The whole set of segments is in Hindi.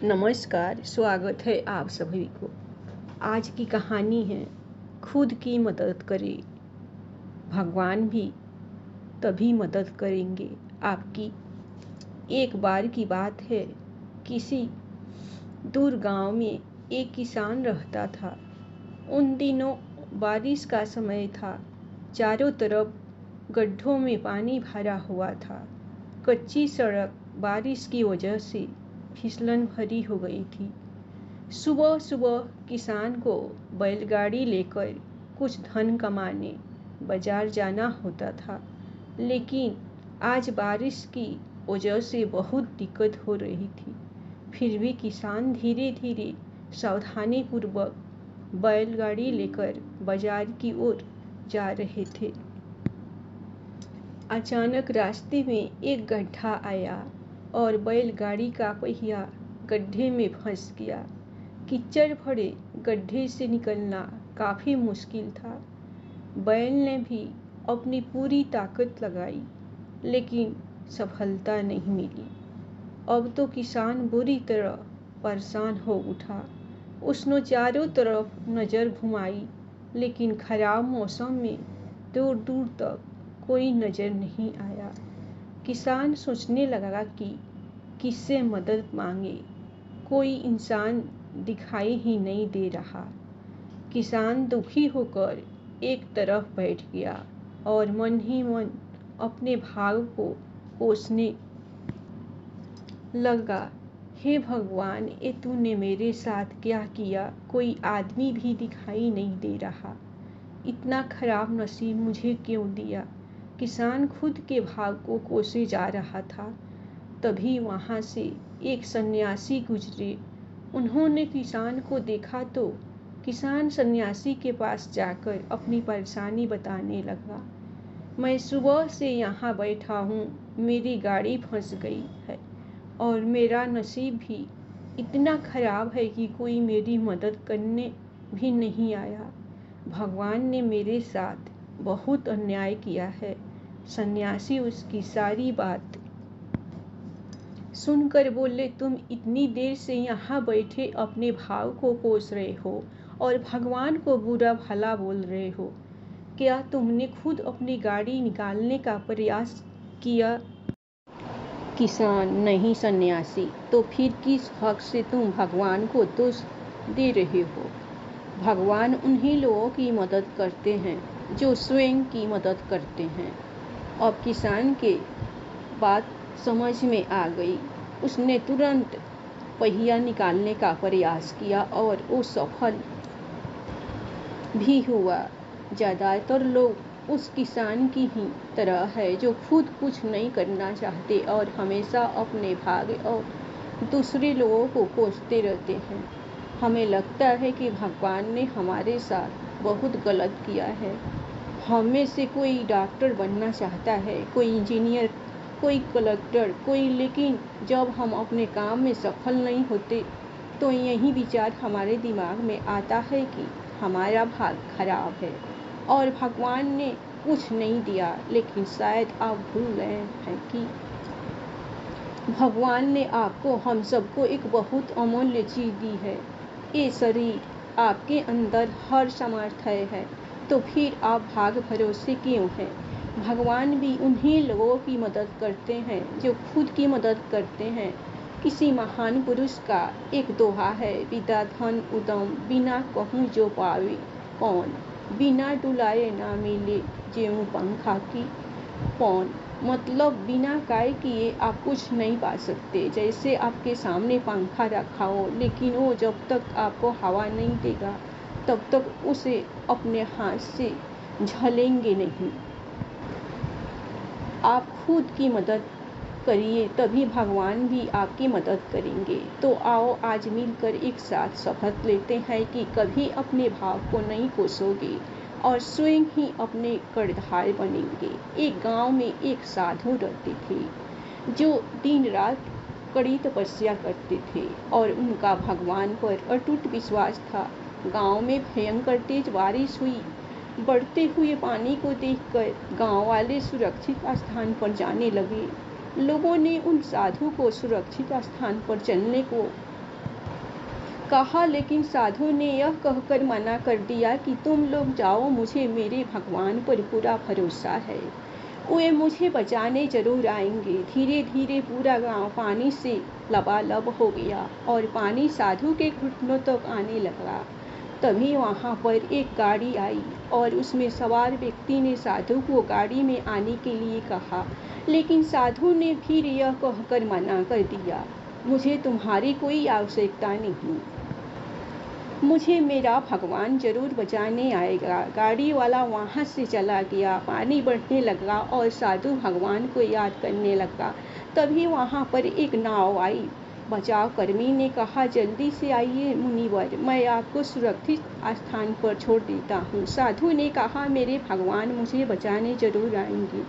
नमस्कार, स्वागत है आप सभी को। आज की कहानी है खुद की मदद करें, भगवान भी तभी मदद करेंगे आपकी। एक बार की बात है, किसी दूर गांव में एक किसान रहता था। उन दिनों बारिश का समय था। चारों तरफ गड्ढों में पानी भरा हुआ था। कच्ची सड़क बारिश की वजह से फिसलन भरी हो गई थी। सुबह सुबह किसान को बैलगाड़ी लेकर कुछ धन कमाने बाजार जाना होता था, लेकिन आज बारिश की वजह से बहुत दिक्कत हो रही थी। फिर भी किसान धीरे धीरे सावधानी पूर्वक बैलगाड़ी लेकर बाजार की ओर जा रहे थे। अचानक रास्ते में एक गड्ढा आया और बैलगाड़ी का पहिया गड्ढे में फंस गया। कीचड़ भरे गड्ढे से निकलना काफ़ी मुश्किल था। बैल ने भी अपनी पूरी ताकत लगाई, लेकिन सफलता नहीं मिली। अब तो किसान बुरी तरह परेशान हो उठा। उसने चारों तरफ नज़र घुमाई, लेकिन खराब मौसम में दूर दूर तक कोई नज़र नहीं आया। किसान सोचने लगा कि किससे मदद मांगे। कोई इंसान दिखाई ही नहीं दे रहा। किसान दुखी होकर एक तरफ बैठ गया और मन ही मन अपने भाव को कोसने लगा। हे भगवान, ये तूने मेरे साथ क्या किया? कोई आदमी भी दिखाई नहीं दे रहा। इतना खराब नसीब मुझे क्यों दिया? किसान खुद के भाव को कोसे जा रहा था। तभी वहाँ से एक सन्यासी गुजरे। उन्होंने किसान को देखा तो किसान सन्यासी के पास जाकर अपनी परेशानी बताने लगा। मैं सुबह से यहाँ बैठा हूँ, मेरी गाड़ी फंस गई है और मेरा नसीब भी इतना खराब है कि कोई मेरी मदद करने भी नहीं आया। भगवान ने मेरे साथ बहुत अन्याय किया है। सन्यासी उसकी सारी बात सुनकर बोले, तुम इतनी देर से यहाँ बैठे अपने भाव को कोस रहे हो और भगवान को बुरा भला बोल रहे हो। क्या तुमने खुद अपनी गाड़ी निकालने का प्रयास किया? किसान, नहीं सन्यासी, तो फिर किस हक से तुम भगवान को दोष दे रहे हो? भगवान उन्हीं लोगों की मदद करते हैं जो स्वयं की मदद करते हैं। अब किसान के बात समझ में आ गई। उसने तुरंत पहिया निकालने का प्रयास किया और वो सफल भी हुआ। ज़्यादातर लोग उस किसान की ही तरह है जो खुद कुछ नहीं करना चाहते और हमेशा अपने भाग्य और दूसरे लोगों को कोसते रहते हैं। हमें लगता है कि भगवान ने हमारे साथ बहुत गलत किया है। हम में से कोई डॉक्टर बनना चाहता है, कोई इंजीनियर, कोई कलेक्टर, कोई, लेकिन जब हम अपने काम में सफल नहीं होते तो यही विचार हमारे दिमाग में आता है कि हमारा भाग्य खराब है और भगवान ने कुछ नहीं दिया। लेकिन शायद आप भूल गए हैं कि भगवान ने आपको, हम सबको एक बहुत अमूल्य चीज़ दी है। ये शरीर, आपके अंदर हर सामर्थ्य है, तो फिर आप भाग भरोसे क्यों हैं? भगवान भी उन्हीं लोगों की मदद करते हैं जो खुद की मदद करते हैं। किसी महान पुरुष का एक दोहा है, विदा धन उदम बिना कहूँ जो पावे कौन, बिना डुलाए ना मिले जेऊ पंखा की कौन। मतलब बिना काय किए आप कुछ नहीं पा सकते। जैसे आपके सामने पंखा रखा हो, लेकिन वो जब तक आपको हवा नहीं देगा तब तक उसे अपने हाथ से झलेंगे नहीं। आप खुद की मदद करिए, तभी भगवान भी आपकी मदद करेंगे। तो आओ आज मिलकर एक साथ शपथ लेते हैं कि कभी अपने भाव को नहीं कोसोगे और स्वयं ही अपने कर्णधार बनेंगे। एक गांव में एक साधु रहते थे जो दिन रात कड़ी तपस्या करते थे और उनका भगवान पर अटूट विश्वास था। गांव में भयंकर तेज बारिश हुई। बढ़ते हुए पानी को देखकर गांव वाले सुरक्षित स्थान पर जाने लगे। लोगों ने उन साधु को सुरक्षित स्थान पर चलने को कहा, लेकिन साधु ने यह कहकर मना कर दिया कि तुम लोग जाओ, मुझे मेरे भगवान पर पूरा भरोसा है, वे मुझे बचाने जरूर आएंगे। धीरे धीरे पूरा गांव पानी से लबालब हो गया और पानी साधु के घुटनों तक आने लगा। तभी वहां पर एक गाड़ी आई और उसमें सवार व्यक्ति ने साधु को गाड़ी में आने के लिए कहा, लेकिन साधु ने फिर यह कहकर मना कर दिया, मुझे तुम्हारी कोई आवश्यकता नहीं, मुझे मेरा भगवान जरूर बचाने आएगा। गाड़ी वाला वहां से चला गया। पानी बढ़ने लगा और साधु भगवान को याद करने लगा। तभी वहां पर एक नाव आई। बचाव कर्मी ने कहा, जल्दी से आइए मुनिवर, मैं आपको सुरक्षित स्थान पर छोड़ देता हूँ। साधु ने कहा, मेरे भगवान मुझे बचाने जरूर आएंगे,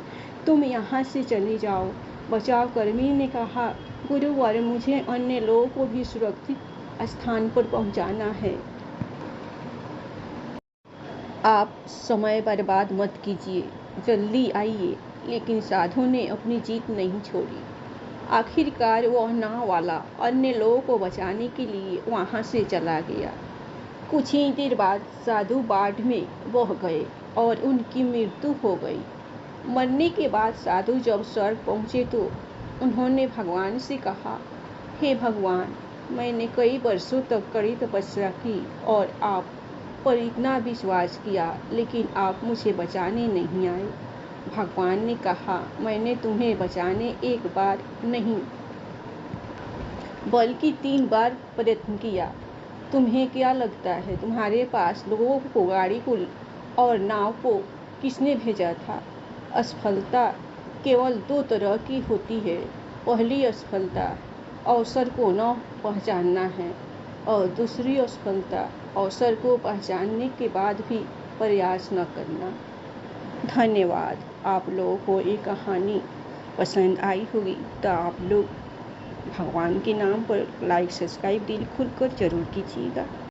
तुम यहाँ से चले जाओ। बचाव कर्मी ने कहा, गुरुवर, मुझे अन्य लोगों को भी सुरक्षित स्थान पर पहुंचाना है, आप समय बर्बाद मत कीजिए, जल्दी आइए। लेकिन साधु ने अपनी जीत नहीं छोड़ी। आखिरकार वह नाव वाला अन्य लोगों को बचाने के लिए वहां से चला गया। कुछ ही देर बाद साधु बाढ़ में बह गए और उनकी मृत्यु हो गई। मरने के बाद साधु जब स्वर्ग पहुंचे तो उन्होंने भगवान से कहा, हे भगवान, मैंने कई वर्षों तक कड़ी तपस्या की और आप पर इतना विश्वास किया, लेकिन आप मुझे बचाने नहीं आए। भगवान ने कहा, मैंने तुम्हें बचाने एक बार नहीं बल्कि 3 बार प्रयत्न किया। तुम्हें क्या लगता है, तुम्हारे पास लोगों को, गाड़ी को और नाव को किसने भेजा था? असफलता केवल 2 तरह की होती है। पहली असफलता अवसर को न पहचानना है और दूसरी असफलता अवसर को पहचानने के बाद भी प्रयास न करना। धन्यवाद। आप लोगों को ये कहानी पसंद आई होगी तो आप लोग भगवान के नाम पर लाइक सब्सक्राइब दिल खुल कर जरूर कीजिएगा।